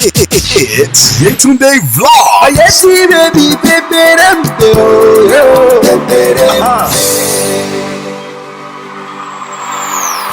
It's Yetunde Vlog. Ayesi baby peperem do peperem.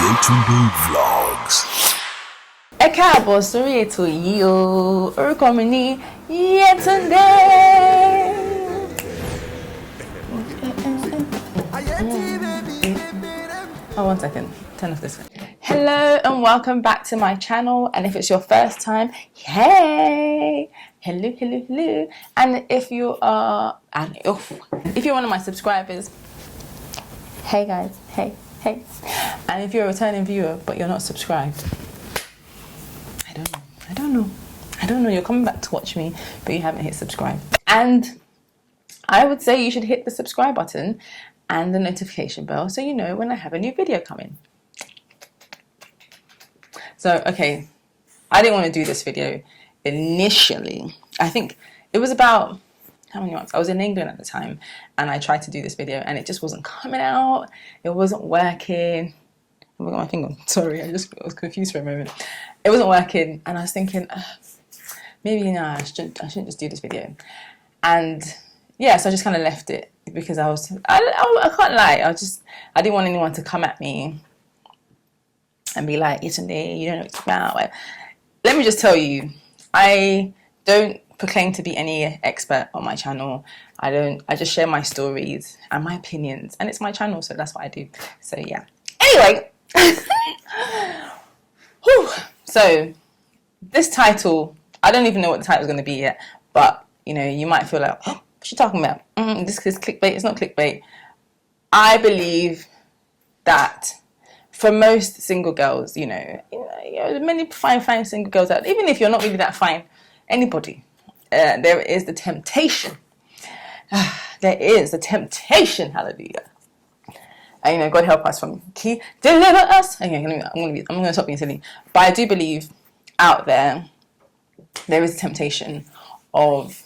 Yetunde Vlogs. Ẹ káàbọ̀ sórí ètò yìí o, orúkọ mi ní Yetunde. Oh, 1 second, turn off this one. Hello and welcome back to my channel, and if it's your first time, hey, hello. And if you're one of my subscribers, hey guys, hey. And if you're a returning viewer but you're not subscribed, I don't know, you're coming back to watch me but you haven't hit subscribe. And I would say you should hit the subscribe button and the notification bell so you know when I have a new video coming. So, okay, I didn't want to do this video initially. I think it was about, how many months? I was in England at the time and I tried to do this video and it just wasn't coming out. It wasn't working. Oh my God, my finger. Sorry, I was confused for a moment. It wasn't working and I was thinking, maybe no, I shouldn't just do this video. And yeah, so I just kind of left it because I can't lie. I didn't want anyone to come at me and be like, Yetunde, you don't know what it's about. Let me just tell you, I don't proclaim to be any expert on my channel. I just share my stories and my opinions, and it's my channel, so that's what I do. So yeah. Anyway, so this title, I don't even know what the title is going to be yet, but you know, you might feel like, oh, what's she talking about? This is clickbait. It's not clickbait. I believe that for most single girls, you know, many fine single girls out, even if you're not really that fine, anybody, there is the temptation. There is the temptation, hallelujah. And, you know, God help us from deliver us. Okay, I'm gonna stop being silly. But I do believe out there is a temptation of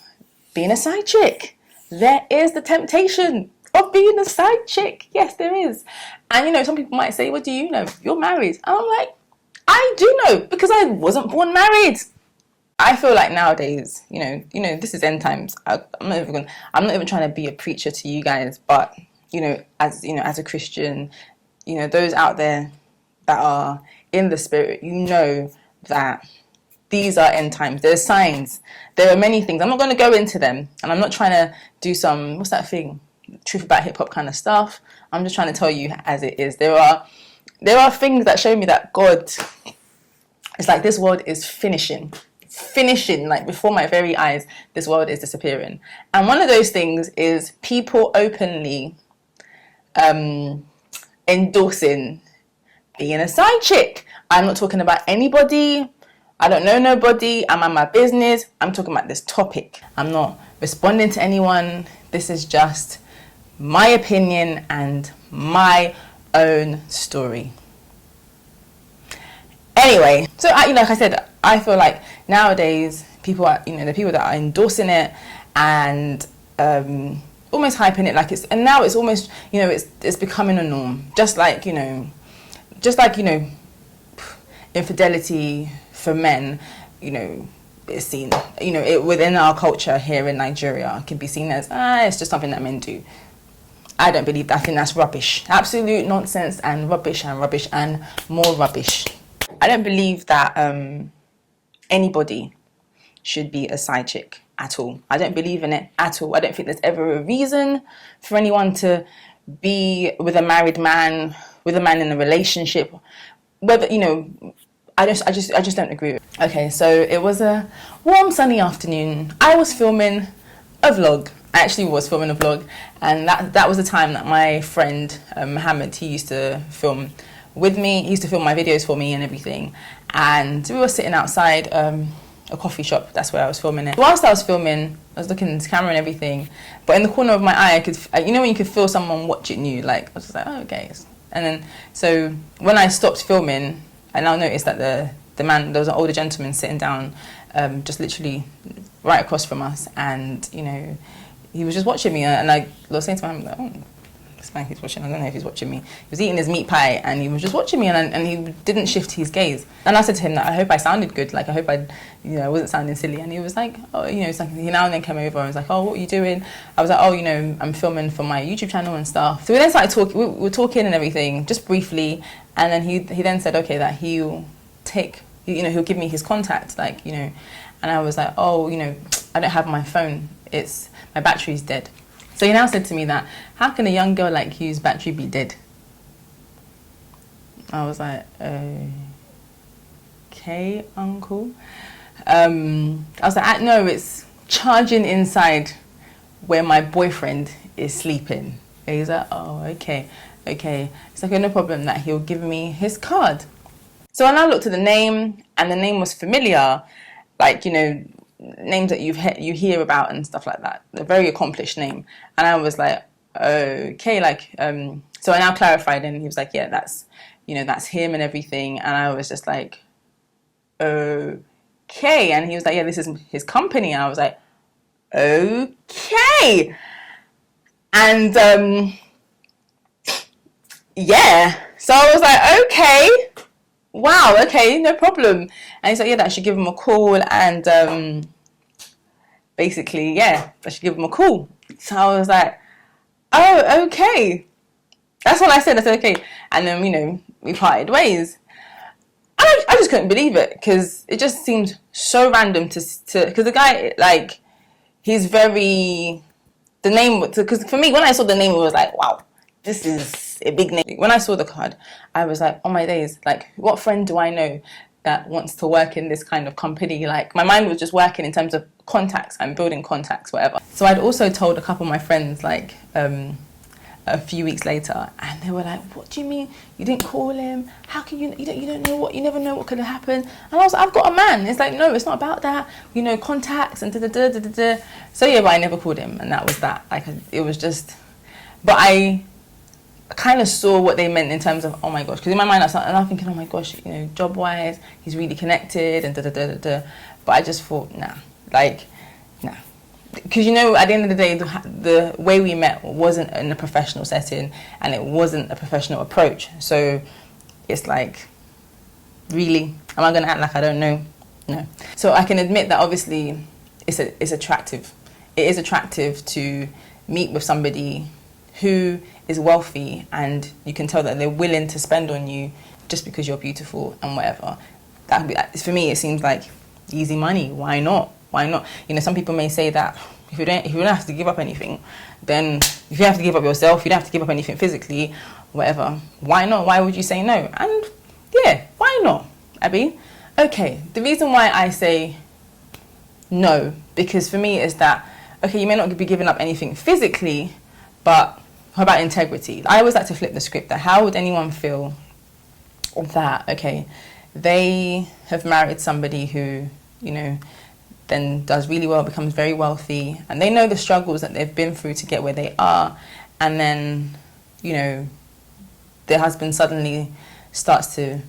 being a side chick. There is the temptation of being a side chick. Yes, there is. And you know, some people might say, what do you know? You're married. And I'm like, I do know because I wasn't born married. I feel like nowadays, you know, this is end times. I'm not even trying to be a preacher to you guys, but you know, as a Christian, you know, those out there that are in the spirit, you know that these are end times. There's signs. There are many things. I'm not going to go into them, and I'm not trying to do some, what's that thing? Truth about hip hop kind of stuff. I'm just trying to tell you as it is. There are things that show me that God, it's like this world is finishing, like before my very eyes, this world is disappearing. And one of those things is people openly endorsing being a side chick. I'm not talking about anybody. I don't know nobody. I'm on my business. I'm talking about this topic. I'm not responding to anyone. This is just my opinion and my own story. Anyway, so like I said, I feel like nowadays people are, you know, the people that are endorsing it and almost hyping it like it's, and now it's almost, you know, it's becoming a norm. Just like, you know, infidelity for men, you know, is seen, you know, within our culture here in Nigeria can be seen as, it's just something that men do. I don't believe that. I think that's rubbish. Absolute nonsense and rubbish and more rubbish. I don't believe that anybody should be a side chick at all. I don't believe in it at all. I don't think there's ever a reason for anyone to be with a married man, with a man in a relationship. Whether, you know, I just don't agree with it. Okay, so it was a warm sunny afternoon. I was filming a vlog. I actually was filming a vlog, and that was the time that my friend Mohammed, he used to film with me. He used to film my videos for me and everything. And we were sitting outside a coffee shop. That's where I was filming it. Whilst I was filming, I was looking at the camera and everything. But in the corner of my eye, I could, you know, when you could feel someone watching you. Like I was just like, oh, okay. And then so when I stopped filming, I now noticed that the man, there was an older gentleman sitting down, just literally right across from us, and you know, he was just watching me, and I was saying to him, oh, Spanky's watching. I don't know if he's watching me. He was eating his meat pie and he was just watching me, and he didn't shift his gaze. And I said to him that I hope I sounded good. Like, I hope I wasn't sounding silly. And he was like, oh, it's like, he now and then came over and was like, oh, what are you doing? I was like, oh, I'm filming for my YouTube channel and stuff. So we then started talking. We were talking and everything, just briefly. And then he then said, okay, that he'll give me his contact, and I was like, oh, I don't have my phone. My battery's dead. So he now said to me that, how can a young girl like you's battery be dead? I was like, okay, uncle. I was like, no, it's charging inside where my boyfriend is sleeping. And he's like, oh, okay. It's like, no problem, that he'll give me his card. So I now looked at the name, and the name was familiar, names that you hear about and stuff like that. A very accomplished name. And I was like, okay, so I now clarified, and he was like, yeah, that's him and everything. And I was just like, okay. And he was like, yeah, this is his company. And I was like, okay. And yeah. So I was like, okay. Wow, okay, no problem. And he's like, yeah, that I should give him a call, and basically, yeah, I should give him a call. So I was like, oh, okay. That's what I said. I said, okay. And then, we parted ways. I just couldn't believe it, because it just seemed so random because the guy, he's very, the name, because for me, when I saw the name, it was like, wow, this is a big name. When I saw the card, I was like, oh my days, what friend do I know that wants to work in this kind of company? My mind was just working in terms of contacts and building contacts, whatever. So I'd also told a couple of my friends, a few weeks later, and they were like, what do you mean you didn't call him? How can you don't know you never know what could have happened? And I was like, I've got a man. It's like, no, it's not about that, contacts and da-da-da-da-da. So yeah, but I never called him, and that was that. It was just, but I kind of saw what they meant in terms of, oh my gosh, because in my mind I'm thinking, oh my gosh, job wise, he's really connected and da-da-da-da-da. But I just thought, nah. Because at the end of the day, the way we met wasn't in a professional setting, and it wasn't a professional approach. So it's like, really, am I going to act like I don't know? No. So I can admit that obviously it's attractive. It is attractive to meet with somebody who is wealthy, and you can tell that they're willing to spend on you just because you're beautiful and whatever. For me, it seems like easy money. Why not? Some people may say that if you don't have to give up anything, then if you have to give up yourself, you don't have to give up anything physically, whatever. Why not? Why would you say no? And yeah, why not, Abby? Okay, the reason why I say no, because for me is that, okay, you may not be giving up anything physically, but how about integrity? I always like to flip the script. That how would anyone feel that, okay, they have married somebody who, then does really well, becomes very wealthy, and they know the struggles that they've been through to get where they are, and then, their husband suddenly starts to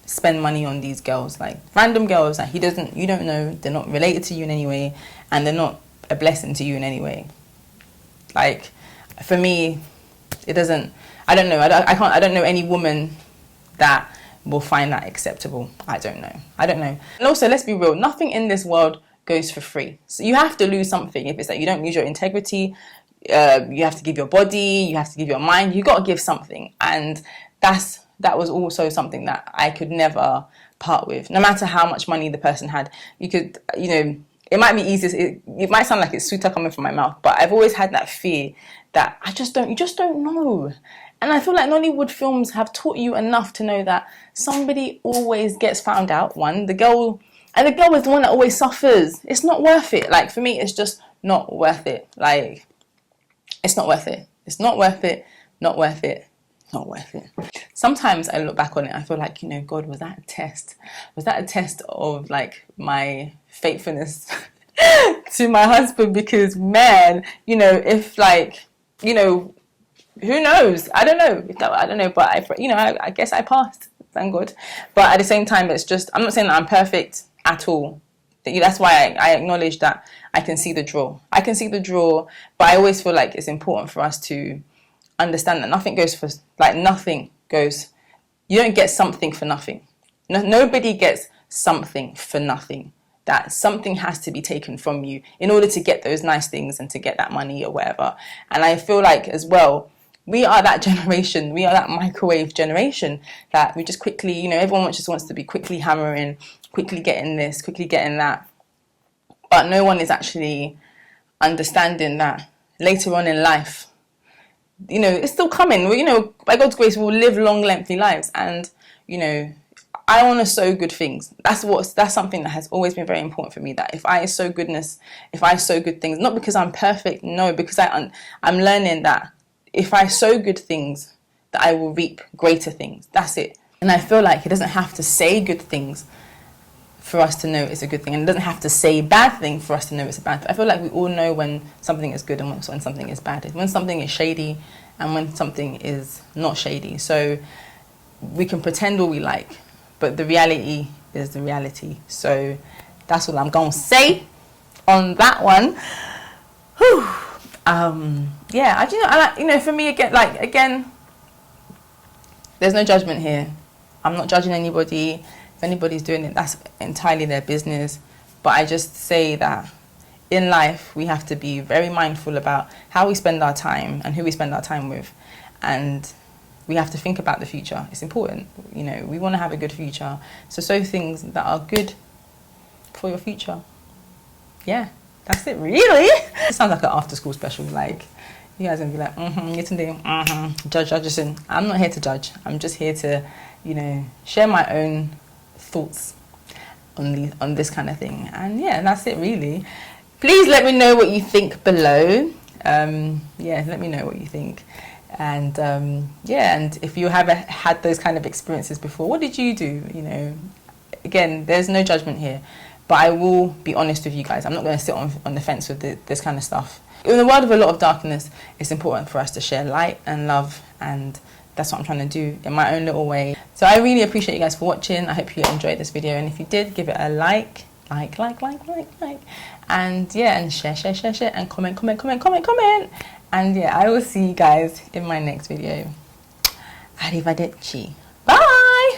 spend money on these girls, random girls that you don't know, they're not related to you in any way, and they're not a blessing to you in any way. For me, it doesn't, I don't know, I don't know any woman that will find that acceptable. I don't know. And also, let's be real, nothing in this world goes for free. So you have to lose something. If it's that you don't use your integrity, you have to give your body, you have to give your mind, you got to give something. And that was also something that I could never part with, no matter how much money the person had. You could, it might be easier, it might sound like it's sweeter coming from my mouth, but I've always had that fear that you just don't know. And I feel like Nollywood films have taught you enough to know that somebody always gets found out. The girl is the one that always suffers. It's not worth it. For me, it's just not worth it. It's not worth it. It's not worth it. Not worth it. Not worth it. Sometimes I look back on it, I feel like, God, was that a test? Was that a test of my faithfulness to my husband? Because man, if who knows? I don't know, but I guess I passed, thank God. But at the same time, it's just, I'm not saying that I'm perfect at all. That's why I acknowledge that I can see the draw. But I always feel like it's important for us to understand that nothing goes for, like, nothing goes, you don't get something for nothing. Nobody gets something for nothing. That something has to be taken from you in order to get those nice things and to get that money or whatever. And I feel like as well, we are that generation, we are that microwave generation that we just quickly, you know, everyone just wants to be quickly hammering, quickly getting this, quickly getting that. But no one is actually understanding that later on in life, you know, it's still coming. You know, by God's grace, we'll live long, lengthy lives. And, you know, I want to sow good things. That's something that has always been very important for me. That if I sow goodness, if I sow good things, not because I'm perfect, no, because I'm learning that if I sow good things, that I will reap greater things. That's it. And I feel like He doesn't have to say good things for us to know it's a good thing, and it doesn't have to say bad thing for us to know it's a bad thing. I feel like we all know when something is good and when something is bad, when something is shady and when something is not shady. So we can pretend all we like, but the reality is the reality. So that's all I'm gonna say on that one. Whew. Yeah, I like, you know, for me again, there's no judgment here. I'm not judging anybody. If anybody's doing it, that's entirely their business. But I just say that in life, we have to be very mindful about how we spend our time and who we spend our time with. And we have to think about the future. It's important. You know, we want to have a good future. So sow things that are good for your future. Yeah, that's it, really. It sounds like an after-school special. Like, you guys are going to be like, Judge Judgeson. I'm not here to judge. I'm just here to, you know, share my own thoughts on this kind of thing. And yeah, that's it, really. Please let me know what you think below. Yeah, let me know what you think. And yeah, and if you have had those kind of experiences before, what did you do? You know, again, there's no judgment here, but I will be honest with you guys. I'm not going to sit on the fence with this kind of stuff. In the world of a lot of darkness, it's important for us to share light and love, and that's what I'm trying to do in my own little way. So I really appreciate you guys for watching. I hope you enjoyed this video, and if you did, give it a like, and yeah, and share, and comment. And yeah, I will see you guys in my next video. Arrivederci. Bye!